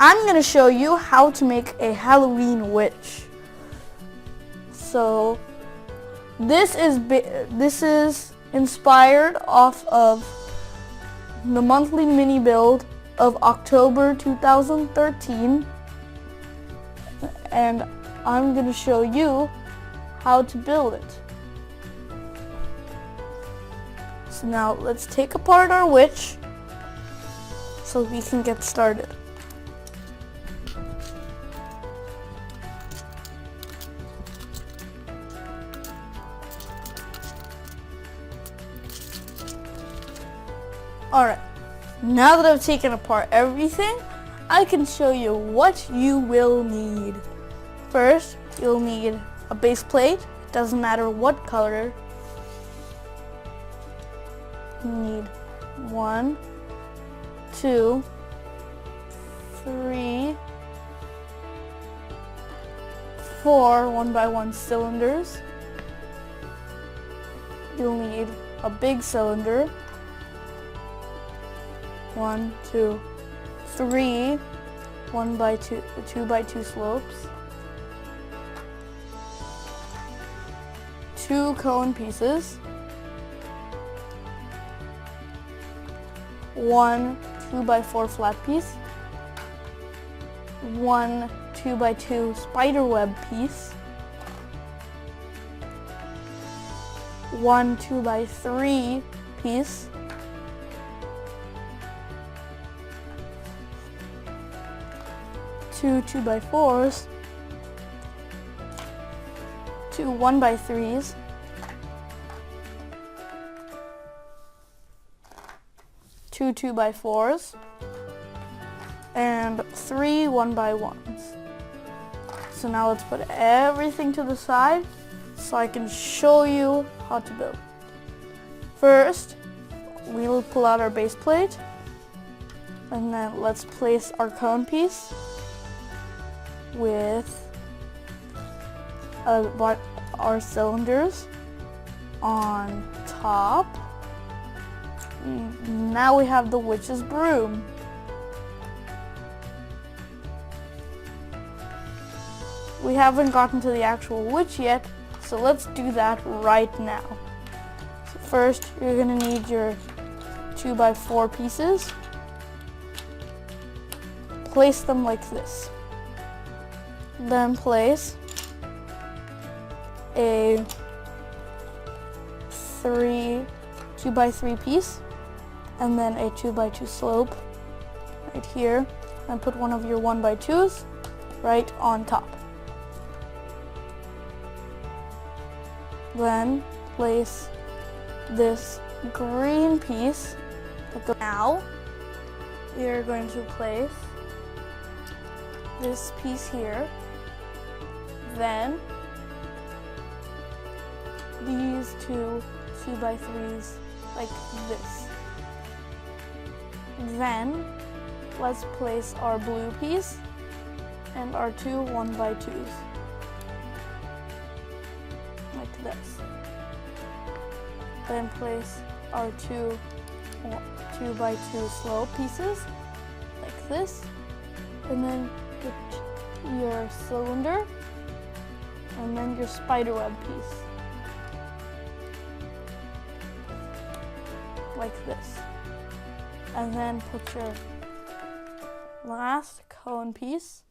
I'm going to show you how to make a Halloween witch. So this is inspired off of the monthly mini build of October 2013, and I'm going to show you how to build it. So now let's take apart our witch so we can get started. Alright, now that I've taken apart everything, I can show you what you will need. First, you'll need a base plate. It doesn't matter what color. You need 1, 2, 3, 4 1x1 cylinders. You'll need a big cylinder. 1, 2, 3 1x2, 2x2 slopes. 2 cone pieces. 1 2x4 flat piece. 1 2x2 spider web piece. 1 2x3 piece. 2 2x4s, 2 1x3s, 2 2x4s, and 3 1x1s. So now let's put everything to the side so I can show you how to build. First, we will pull out our base plate, and then let's place our cone piece with our cylinders on top. Now we have the witch's broom. We haven't gotten to the actual witch yet, so let's do that right now. So first, you're going to need your 2x4 pieces. Place them like this. Then place a 2x3 piece, and then a 2x2 slope right here, and put one of your 1x2s right on top. Then place this green piece. Now we are going to place this piece here. Then these 2 2x3s like this. Then let's place our blue piece and our 2 1x2s like this. Then place our 2 2x2 slope pieces like this, and then get your cylinder, and then your spiderweb piece like this, and then put your last cone piece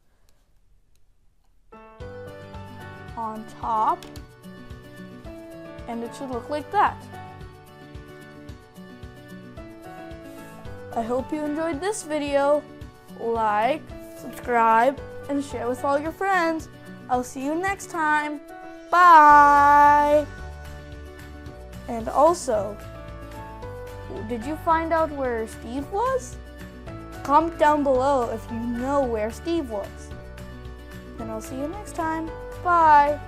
on top, and it should look like that. I hope you enjoyed this video. Like, subscribe, and share with all your friends. I'll see you next time. Bye! And also, did you find out where Steve was? Comment down below if you know where Steve was. And I'll see you next time. Bye!